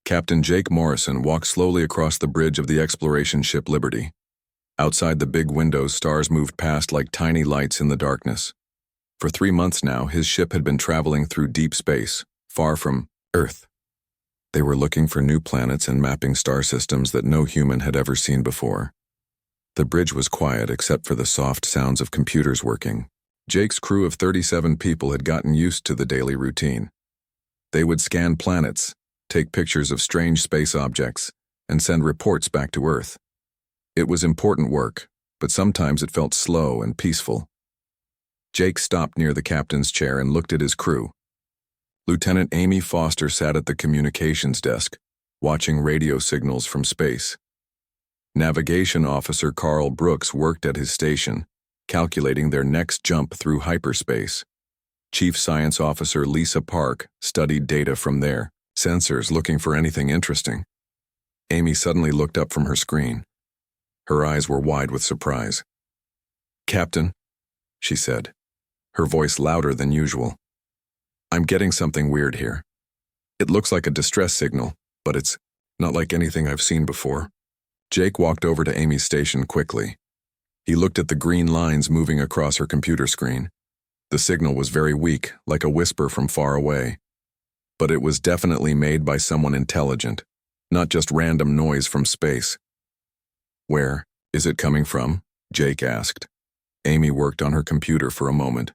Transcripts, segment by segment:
Captain Jake Morrison walked slowly across the bridge of the exploration ship Liberty. Outside the big windows, stars moved past like tiny lights in the darkness. For 3 months now, his ship had been traveling through deep space, far from Earth. They were looking for new planets and mapping star systems that no human had ever seen before. The bridge was quiet except for the soft sounds of computers working. Jake's crew of 37 people had gotten used to the daily routine. They would scan planets, take pictures of strange space objects, and send reports back to Earth. It was important work, but sometimes it felt slow and peaceful. Jake stopped near the captain's chair and looked at his crew. Lieutenant Amy Foster sat at the communications desk, watching radio signals from space. Navigation Officer Carl Brooks worked at his station, calculating their next jump through hyperspace. Chief Science Officer Lisa Park studied data from their sensors, looking for anything interesting. Amy suddenly looked up from her screen. Her eyes were wide with surprise. "Captain," she said, her voice louder than usual. "I'm getting something weird here. It looks like a distress signal, but it's not like anything I've seen before." Jake walked over to Amy's station quickly. He looked at the green lines moving across her computer screen. The signal was very weak, like a whisper from far away. But it was definitely made by someone intelligent, not just random noise from space. "Where is it coming from?" Jake asked. Amy worked on her computer for a moment.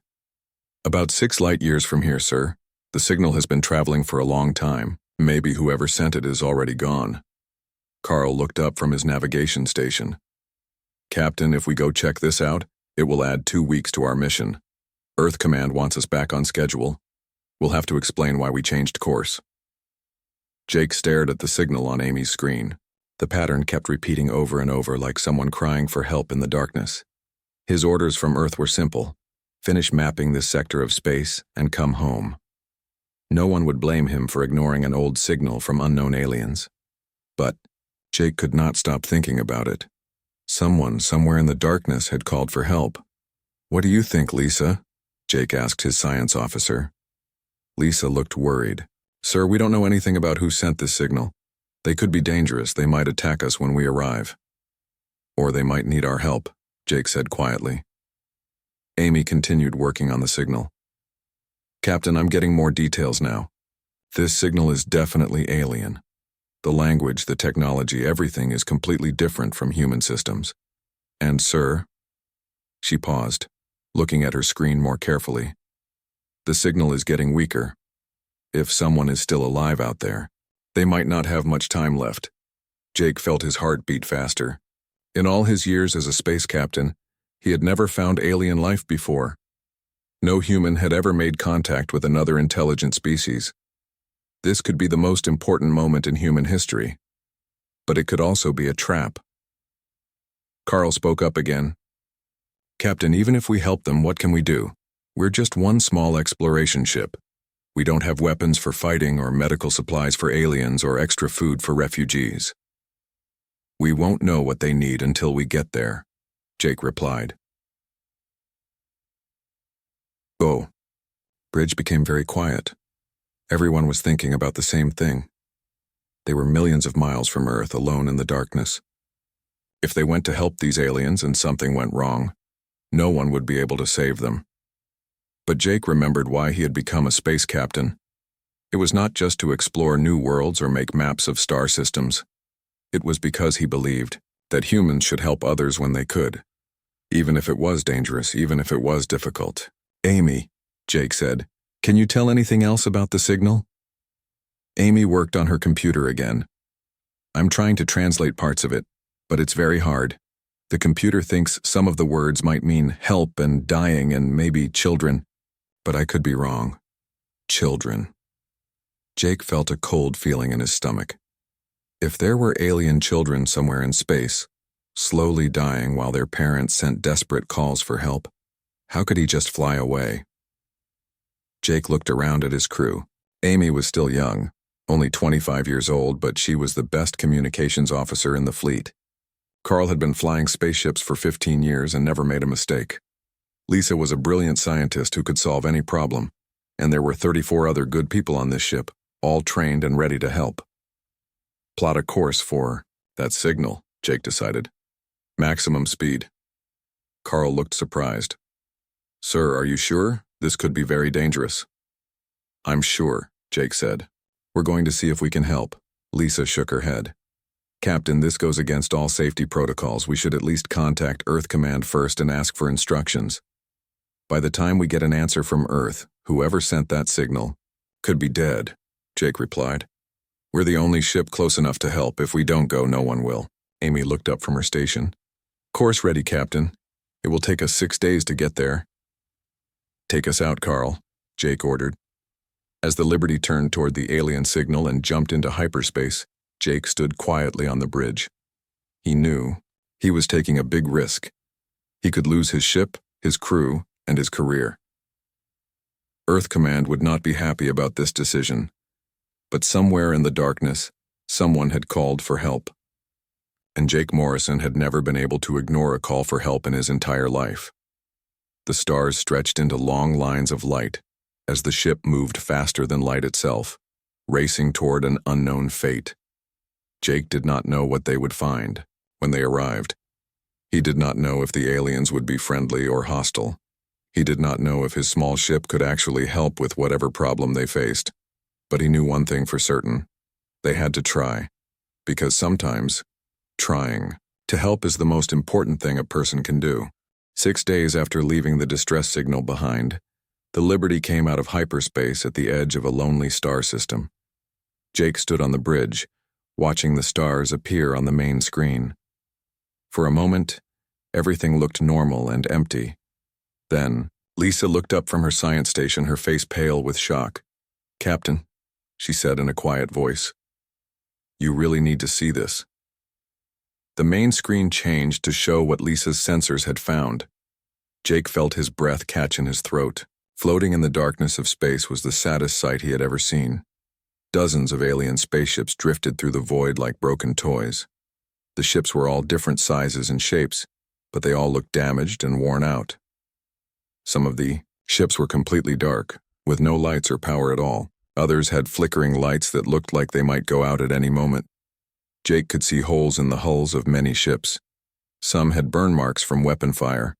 "About 6 light years from here, sir. The signal has been traveling for a long time. Maybe whoever sent it is already gone." Carl looked up from his navigation station. "Captain, if we go check this out, it will add 2 weeks to our mission. Earth Command wants us back on schedule. We'll have to explain why we changed course." Jake stared at the signal on Amy's screen. The pattern kept repeating over and over like someone crying for help in the darkness. His orders from Earth were simple: finish mapping this sector of space and come home. No one would blame him for ignoring an old signal from unknown aliens. But Jake could not stop thinking about it. Someone somewhere in the darkness had called for help. "What do you think, Lisa?" Jake asked his science officer. Lisa looked worried. "Sir, we don't know anything about who sent this signal. They could be dangerous. They might attack us when we arrive. Or they might need our help," Jake said quietly. Amy continued working on the signal. "Captain, I'm getting more details now. This signal is definitely alien. The language, the technology, everything is completely different from human systems. And, sir," she paused, looking at her screen more carefully, "the signal is getting weaker. If someone is still alive out there, they might not have much time left." Jake felt his heart beat faster. In all his years as a space captain, he had never found alien life before. No human had ever made contact with another intelligent species. This could be the most important moment in human history. But it could also be a trap. Carl spoke up again. "Captain, even if we help them, what can we do? We're just one small exploration ship. We don't have weapons for fighting or medical supplies for aliens or extra food for refugees." "We won't know what they need until we get there," Jake replied. "Oh." Bridge became very quiet. Everyone was thinking about the same thing. They were millions of miles from Earth, alone in the darkness. If they went to help these aliens and something went wrong, no one would be able to save them. But Jake remembered why he had become a space captain. It was not just to explore new worlds or make maps of star systems. It was because he believed that humans should help others when they could, even if it was dangerous, even if it was difficult. "Amy," Jake said, "can you tell anything else about the signal?" Amy worked on her computer again. "I'm trying to translate parts of it, but it's very hard. The computer thinks some of the words might mean help and dying and maybe children, but I could be wrong. Children." Jake felt a cold feeling in his stomach. If there were alien children somewhere in space, slowly dying while their parents sent desperate calls for help, how could he just fly away? Jake looked around at his crew. Amy was still young, only 25 years old, but she was the best communications officer in the fleet. Carl had been flying spaceships for 15 years and never made a mistake. Lisa was a brilliant scientist who could solve any problem, and there were 34 other good people on this ship, all trained and ready to help. Plot a course for that signal, Jake decided. Maximum speed. Carl looked surprised. Sir, are you sure? This could be very dangerous. I'm sure, Jake said. We're going to see if we can help. Lisa shook her head. Captain, this goes against all safety protocols. We should at least contact Earth Command first and ask for instructions. By the time we get an answer from Earth, whoever sent that signal could be dead, Jake replied. We're the only ship close enough to help. If we don't go, no one will. Amy looked up from her station. Course ready, Captain. It will take us 6 days to get there. Take us out, Carl, Jake ordered. As the Liberty turned toward the alien signal and jumped into hyperspace, Jake stood quietly on the bridge. He knew he was taking a big risk. He could lose his ship, his crew, and his career. Earth Command would not be happy about this decision. But somewhere in the darkness, someone had called for help. And Jake Morrison had never been able to ignore a call for help in his entire life. The stars stretched into long lines of light as the ship moved faster than light itself, racing toward an unknown fate. Jake did not know what they would find when they arrived. He did not know if the aliens would be friendly or hostile. He did not know if his small ship could actually help with whatever problem they faced. But he knew one thing for certain. They had to try. Because sometimes, trying to help is the most important thing a person can do. 6 days after leaving the distress signal behind, the Liberty came out of hyperspace at the edge of a lonely star system. Jake stood on the bridge, watching the stars appear on the main screen. For a moment, everything looked normal and empty. Then, Lisa looked up from her science station, her face pale with shock. Captain, she said in a quiet voice, you really need to see this. The main screen changed to show what Lisa's sensors had found. Jake felt his breath catch in his throat. Floating in the darkness of space was the saddest sight he had ever seen. Dozens of alien spaceships drifted through the void like broken toys. The ships were all different sizes and shapes, but they all looked damaged and worn out. Some of the ships were completely dark, with no lights or power at all. Others had flickering lights that looked like they might go out at any moment. Jake could see holes in the hulls of many ships. Some had burn marks from weapon fire.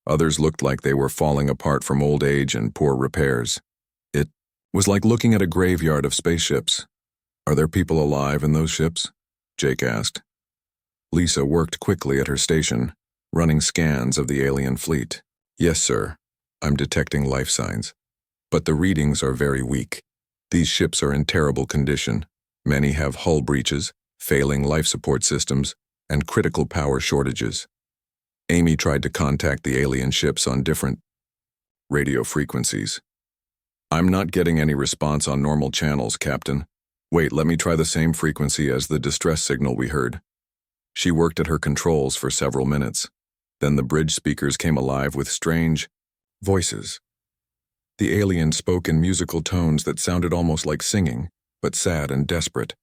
Others looked like they were falling apart from old age and poor repairs. It was like looking at a graveyard of spaceships. Are there people alive in those ships? Jake asked. Lisa worked quickly at her station, running scans of the alien fleet. Yes, sir. I'm detecting life signs. But the readings are very weak. These ships are in terrible condition. Many have hull breaches, failing life support systems, and critical power shortages. Amy tried to contact the alien ships on different radio frequencies. I'm not getting any response on normal channels, Captain. Wait, let me try the same frequency as the distress signal we heard. She worked at her controls for several minutes. Then the bridge speakers came alive with strange voices. The alien spoke in musical tones that sounded almost like singing, but sad and desperate.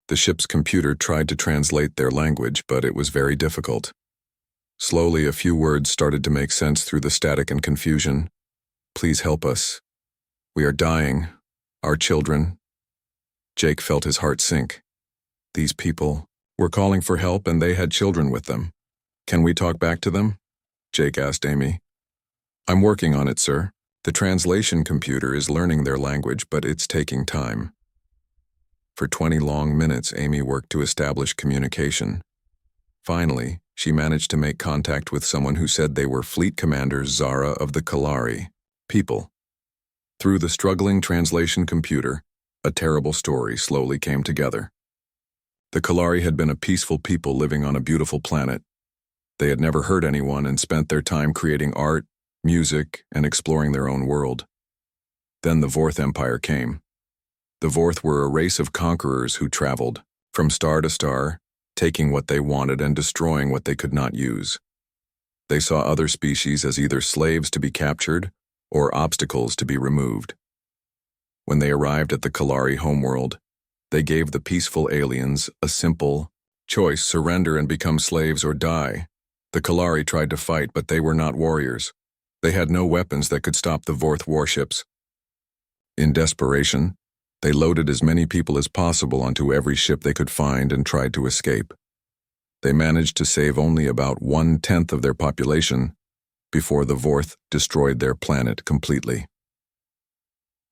The ship's computer tried to translate their language, but it was very difficult. Slowly, a few words started to make sense through the static and confusion. Please help us. We are dying. Our children. Jake felt his heart sink. These people were calling for help and they had children with them. Can we talk back to them? Jake asked Amy. I'm working on it, sir. The translation computer is learning their language, but it's taking time. For 20 long minutes, Amy worked to establish communication. Finally, she managed to make contact with someone who said they were Fleet Commander Zara of the Kalari people. Through the struggling translation computer, a terrible story slowly came together. The Kalari had been a peaceful people living on a beautiful planet. They had never hurt anyone and spent their time creating art, music, and exploring their own world. Then the Vorth Empire came. The Vorth were a race of conquerors who traveled from star to star, taking what they wanted and destroying what they could not use. They saw other species as either slaves to be captured or obstacles to be removed. When they arrived at the Kalari homeworld, they gave the peaceful aliens a simple choice: surrender and become slaves or die. The Kalari tried to fight, but they were not warriors. They had no weapons that could stop the Vorth warships. In desperation, They loaded as many people as possible onto every ship they could find and tried to escape. They managed to save only about 1/10 of their population before the Vorth destroyed their planet completely.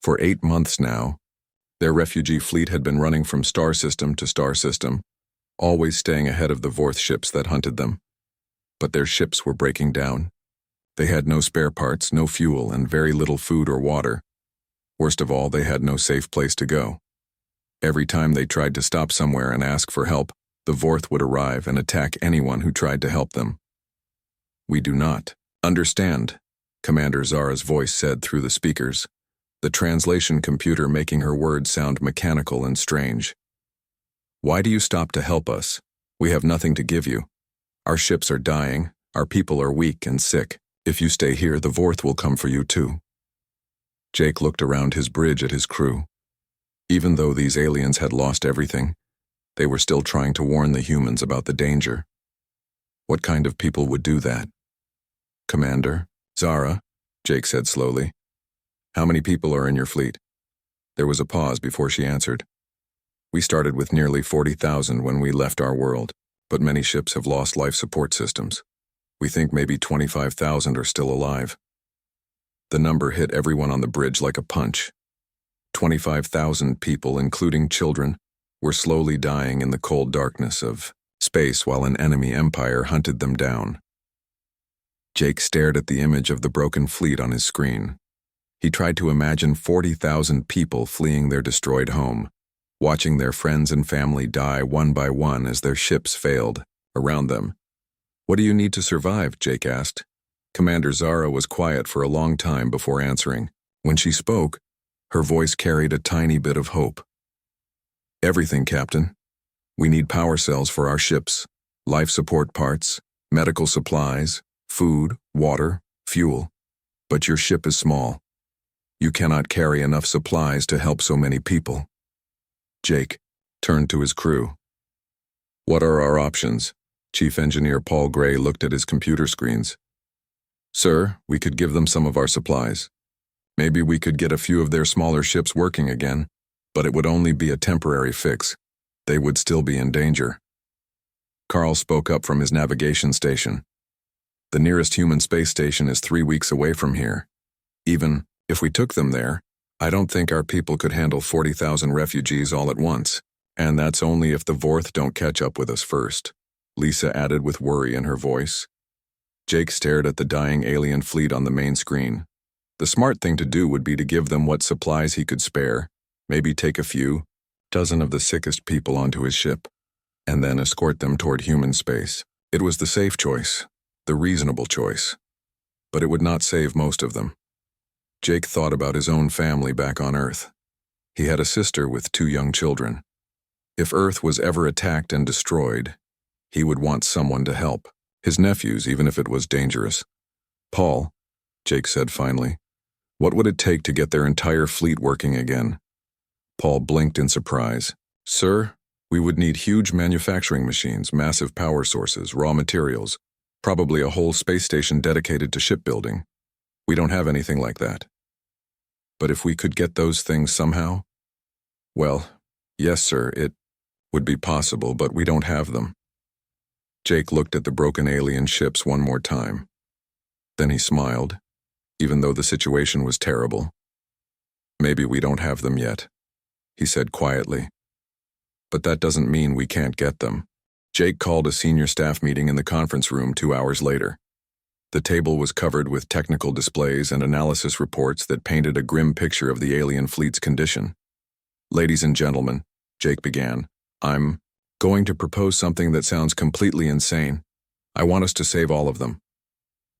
For 8 months now, their refugee fleet had been running from star system to star system, always staying ahead of the Vorth ships that hunted them. But their ships were breaking down. They had no spare parts, no fuel, and very little food or water. Worst of all, they had no safe place to go. Every time they tried to stop somewhere and ask for help, the Vorth would arrive and attack anyone who tried to help them. "We do not understand," Commander Zara's voice said through the speakers, the translation computer making her words sound mechanical and strange. "Why do you stop to help us? We have nothing to give you. Our ships are dying, our people are weak and sick. If you stay here, the Vorth will come for you too." Jake looked around his bridge at his crew. Even though these aliens had lost everything, they were still trying to warn the humans about the danger. What kind of people would do that? "Commander, Zara," Jake said slowly, "how many people are in your fleet?" There was a pause before she answered. "We started with nearly 40,000 when we left our world, but many ships have lost life support systems. We think maybe 25,000 are still alive." The number hit everyone on the bridge like a punch. 25,000 people, including children, were slowly dying in the cold darkness of space while an enemy empire hunted them down. Jake stared at the image of the broken fleet on his screen. He tried to imagine 40,000 people fleeing their destroyed home, watching their friends and family die one by one as their ships failed around them. "What do you need to survive?" Jake asked. Commander Zara was quiet for a long time before answering. When she spoke, her voice carried a tiny bit of hope. "Everything, Captain. We need power cells for our ships, life support parts, medical supplies, food, water, fuel. But your ship is small. You cannot carry enough supplies to help so many people." Jake turned to his crew. "What are our options?" Chief Engineer Paul Gray looked at his computer screens. "Sir, we could give them some of our supplies. Maybe we could get a few of their smaller ships working again, but it would only be a temporary fix. They would still be in danger." Carl spoke up from his navigation station. "The nearest human space station is 3 weeks away from here. Even if we took them there, I don't think our people could handle 40,000 refugees all at once, and that's only if the Vorth don't catch up with us first," Lisa added with worry in her voice. Jake stared at the dying alien fleet on the main screen. The smart thing to do would be to give them what supplies he could spare, maybe take a few dozen of the sickest people onto his ship, and then escort them toward human space. It was the safe choice, the reasonable choice, but it would not save most of them. Jake thought about his own family back on Earth. He had a sister with 2 young children. If Earth was ever attacked and destroyed, he would want someone to help. His nephews, even if it was dangerous. "Paul," Jake said finally, "what would it take to get their entire fleet working again?" Paul blinked in surprise. "Sir, we would need huge manufacturing machines, massive power sources, raw materials, probably a whole space station dedicated to shipbuilding. We don't have anything like that. But if we could get those things somehow? Well, yes, sir, it would be possible, but we don't have them." Jake looked at the broken alien ships one more time. Then he smiled, even though the situation was terrible. "Maybe we don't have them yet," he said quietly. "But that doesn't mean we can't get them." Jake called a senior staff meeting in the conference room 2 hours later. The table was covered with technical displays and analysis reports that painted a grim picture of the alien fleet's condition. "Ladies and gentlemen," Jake began, "I'm going to propose something that sounds completely insane. I want us to save all of them."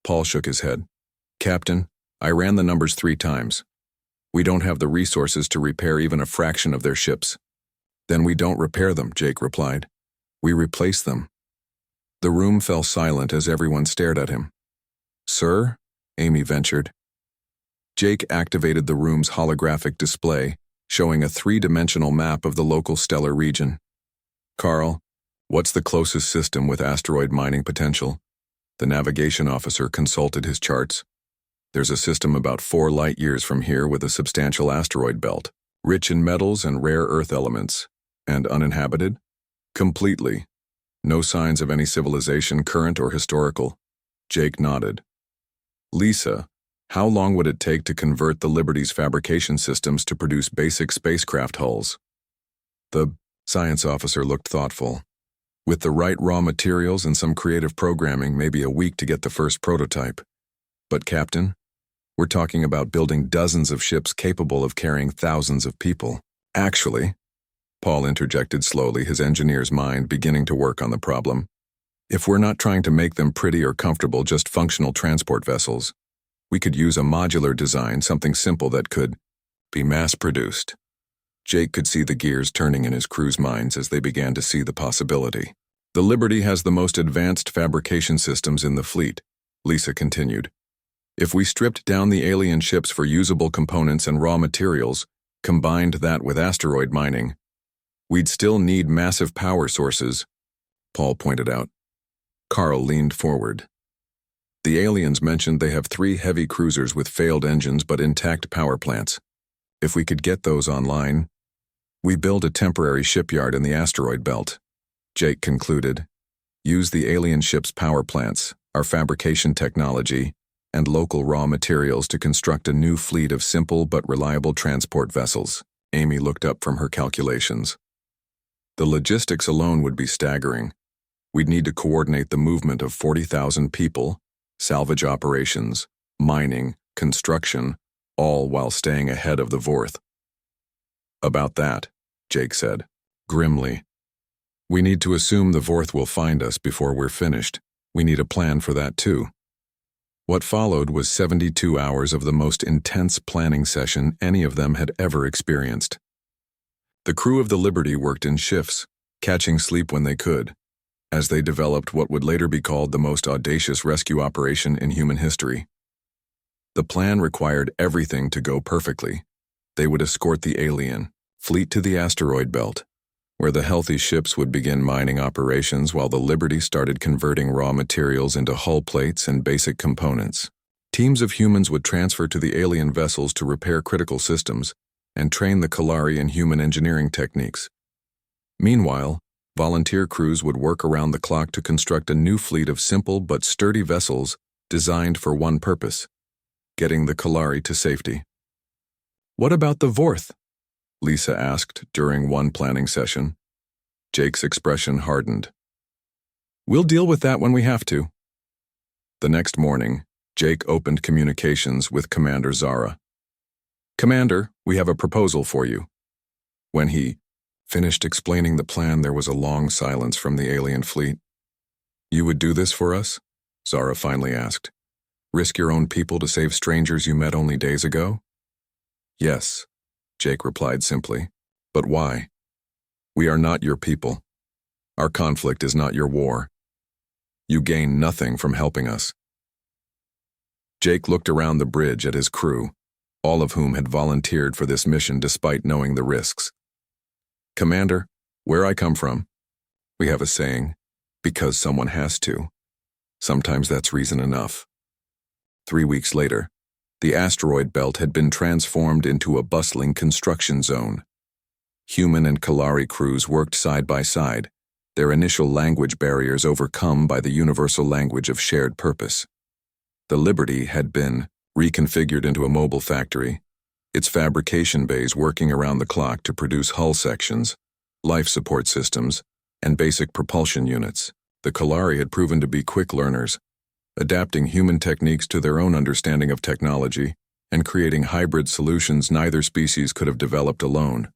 Paul shook his head. "Captain, I ran the numbers 3 times. We don't have the resources to repair even a fraction of their ships." "Then we don't repair them," Jake replied. "We replace them." The room fell silent as everyone stared at him. "Sir?" Amy ventured. Jake activated the room's holographic display, showing a 3-dimensional map of the local stellar region. "Carl, what's the closest system with asteroid mining potential?" The navigation officer consulted his charts. "There's a system about 4 light years from here with a substantial asteroid belt. Rich in metals and rare earth elements. And uninhabited? Completely. No signs of any civilization, current or historical. Jake nodded. Lisa, how long would it take to convert the Liberty's fabrication systems to produce basic spacecraft hulls? The science officer looked thoughtful. With the right raw materials and some creative programming, maybe a week to get the first prototype. But Captain, we're talking about building dozens of ships capable of carrying thousands of people. Actually, Paul interjected slowly, his engineer's mind beginning to work on the problem. If we're not trying to make them pretty or comfortable, just functional transport vessels, we could use a modular design, something simple that could be mass-produced. Jake could see the gears turning in his crew's minds as they began to see the possibility. The Liberty has the most advanced fabrication systems in the fleet, Lisa continued. If we stripped down the alien ships for usable components and raw materials, combined that with asteroid mining, we'd still need massive power sources, Paul pointed out. Carl leaned forward. The aliens mentioned they have 3 heavy cruisers with failed engines but intact power plants. If we could get those online, we build a temporary shipyard in the asteroid belt, Jake concluded. Use the alien ship's power plants, our fabrication technology, and local raw materials to construct a new fleet of simple but reliable transport vessels. Amy looked up from her calculations. The logistics alone would be staggering. We'd need to coordinate the movement of 40,000 people, salvage operations, mining, construction, all while staying ahead of the Vorth. About that, Jake said, grimly. We need to assume the Vorth will find us before we're finished. We need a plan for that too. What followed was 72 hours of the most intense planning session any of them had ever experienced. The crew of the Liberty worked in shifts, catching sleep when they could, as they developed what would later be called the most audacious rescue operation in human history. The plan required everything to go perfectly. They would escort the alien fleet to the asteroid belt, where the healthy ships would begin mining operations while the Liberty started converting raw materials into hull plates and basic components. Teams of humans would transfer to the alien vessels to repair critical systems and train the Kalari in human engineering techniques. Meanwhile, volunteer crews would work around the clock to construct a new fleet of simple but sturdy vessels designed for one purpose: getting the Kalari to safety. What about the Vorth? Lisa asked during one planning session. Jake's expression hardened. We'll deal with that when we have to. The next morning, Jake opened communications with Commander Zara. Commander, we have a proposal for you. When he finished explaining the plan, there was a long silence from the alien fleet. You would do this for us? Zara finally asked. Risk your own people to save strangers you met only days ago? Yes, Jake replied simply. But why? We are not your people. Our conflict is not your war. You gain nothing from helping us. Jake looked around the bridge at his crew, all of whom had volunteered for this mission despite knowing the risks. Commander, where I come from, we have a saying, because someone has to. Sometimes that's reason enough. 3 weeks later, the asteroid belt had been transformed into a bustling construction zone. Human and Kalari crews worked side by side, their initial language barriers overcome by the universal language of shared purpose. The Liberty had been reconfigured into a mobile factory, its fabrication bays working around the clock to produce hull sections, life support systems, and basic propulsion units. The Kalari had proven to be quick learners, adapting human techniques to their own understanding of technology and creating hybrid solutions neither species could have developed alone.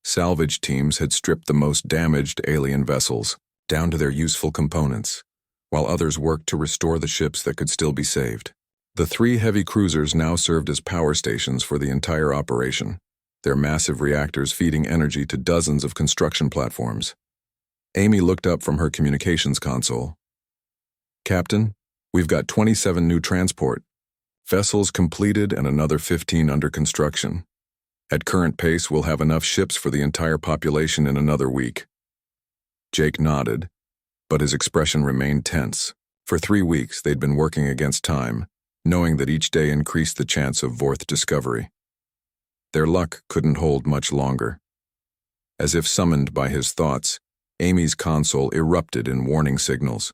Salvage teams had stripped the most damaged alien vessels down to their useful components, while others worked to restore the ships that could still be saved. The 3 heavy cruisers now served as power stations for the entire operation, their massive reactors feeding energy to dozens of construction platforms. Amy looked up from her communications console. Captain, we've got 27 new transport vessels completed and another 15 under construction. At current pace, we'll have enough ships for the entire population in another week. Jake nodded, but his expression remained tense. For 3 weeks, they'd been working against time, knowing that each day increased the chance of Vorth discovery. Their luck couldn't hold much longer. As if summoned by his thoughts, Amy's console erupted in warning signals.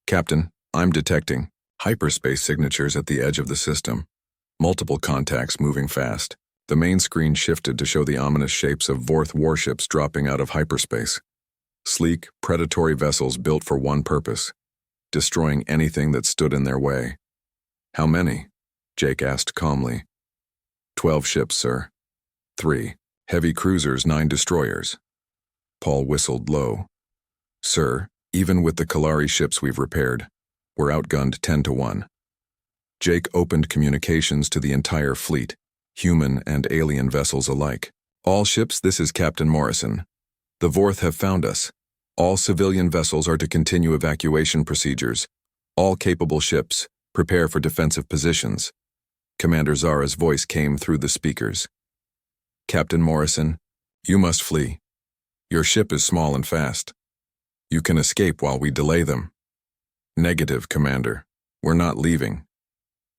"Captain, I'm detecting hyperspace signatures at the edge of the system. Multiple contacts moving fast." The main screen shifted to show the ominous shapes of Vorth warships dropping out of hyperspace. Sleek, predatory vessels built for one purpose: destroying anything that stood in their way. "How many?" Jake asked calmly. 12 ships, sir. 3 heavy cruisers, 9 destroyers. Paul whistled low. "Sir, even with the Kalari ships we've repaired, we're outgunned 10-1. Jake opened communications to the entire fleet, human and alien vessels alike. "All ships, this is Captain Morrison. The Vorth have found us. All civilian vessels are to continue evacuation procedures. All capable ships, prepare for defensive positions." Commander Zara's voice came through the speakers. "Captain Morrison, you must flee. Your ship is small and fast. You can escape while we delay them." "Negative, Commander. We're not leaving."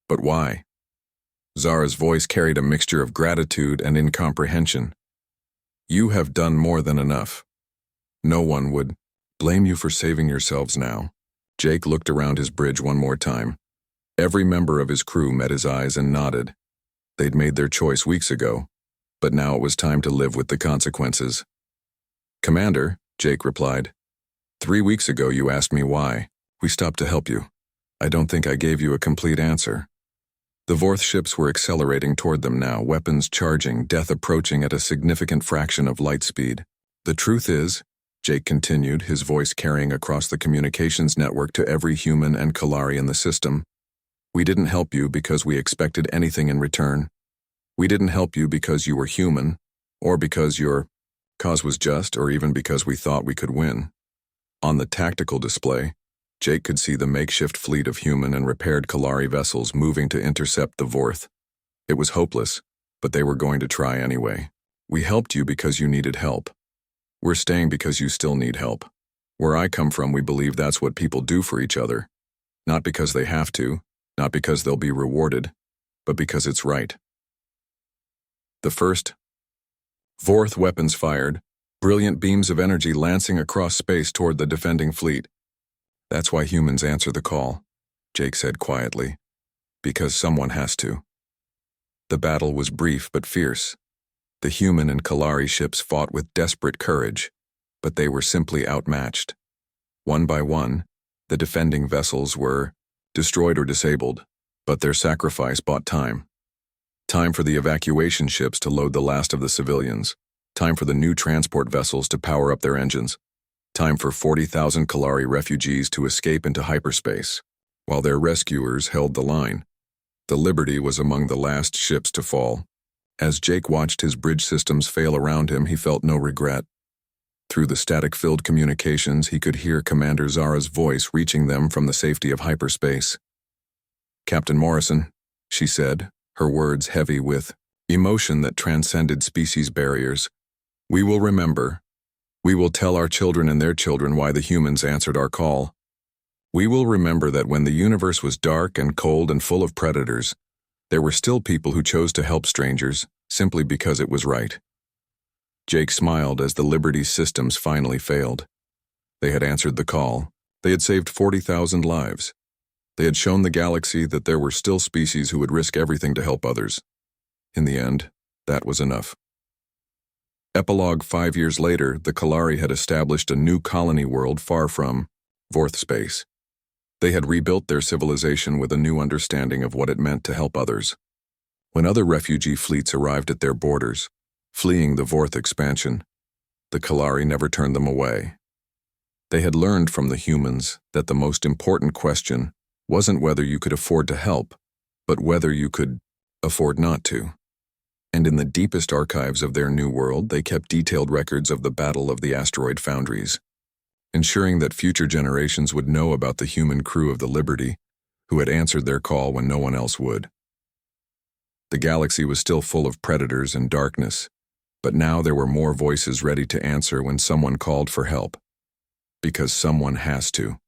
"But why?" Zara's voice carried a mixture of gratitude and incomprehension. "You have done more than enough. No one would blame you for saving yourselves now." Jake looked around his bridge one more time. Every member of his crew met his eyes and nodded. They'd made their choice weeks ago, but now it was time to live with the consequences. "Commander," Jake replied, 3 weeks ago you asked me why. We stopped to help you. I don't think I gave you a complete answer." The Vorth ships were accelerating toward them now, weapons charging, death approaching at a significant fraction of light speed. "The truth is," Jake continued, his voice carrying across the communications network to every human and Kalari in the system, "we didn't help you because we expected anything in return. We didn't help you because you were human, or because your cause was just, or even because we thought we could win." On the tactical display, Jake could see the makeshift fleet of human and repaired Kalari vessels moving to intercept the Vorth. It was hopeless, but they were going to try anyway. "We helped you because you needed help. We're staying because you still need help. Where I come from, we believe that's what people do for each other. Not because they have to, not because they'll be rewarded, but because it's right." The first Vorth weapons fired, brilliant beams of energy lancing across space toward the defending fleet. "That's why humans answer the call," Jake said quietly. "Because someone has to." The battle was brief but fierce. The human and Kalari ships fought with desperate courage, but they were simply outmatched. One by one, the defending vessels were destroyed or disabled, but their sacrifice bought time. Time for the evacuation ships to load the last of the civilians. Time for the new transport vessels to power up their engines. Time for 40,000 Kalari refugees to escape into hyperspace. While their rescuers held the line, the Liberty was among the last ships to fall. As Jake watched his bridge systems fail around him, he felt no regret. Through the static-filled communications, he could hear Commander Zara's voice reaching them from the safety of hyperspace. "Captain Morrison," she said, her words heavy with emotion that transcended species barriers, "we will remember. We will tell our children and their children why the humans answered our call. We will remember that when the universe was dark and cold and full of predators, there were still people who chose to help strangers simply because it was right." Jake smiled as the Liberty's systems finally failed. They had answered the call. They had saved 40,000 lives. They had shown the galaxy that there were still species who would risk everything to help others. In the end, that was enough. Epilogue: 5 years later, the Kalari had established a new colony world far from Vorth space. They had rebuilt their civilization with a new understanding of what it meant to help others. When other refugee fleets arrived at their borders, fleeing the Vorth expansion, the Kalari never turned them away. They had learned from the humans that the most important question wasn't whether you could afford to help, but whether you could afford not to. And in the deepest archives of their new world, they kept detailed records of the Battle of the Asteroid Foundries, ensuring that future generations would know about the human crew of the Liberty, who had answered their call when no one else would. The galaxy was still full of predators and darkness, but now there were more voices ready to answer when someone called for help. Because someone has to.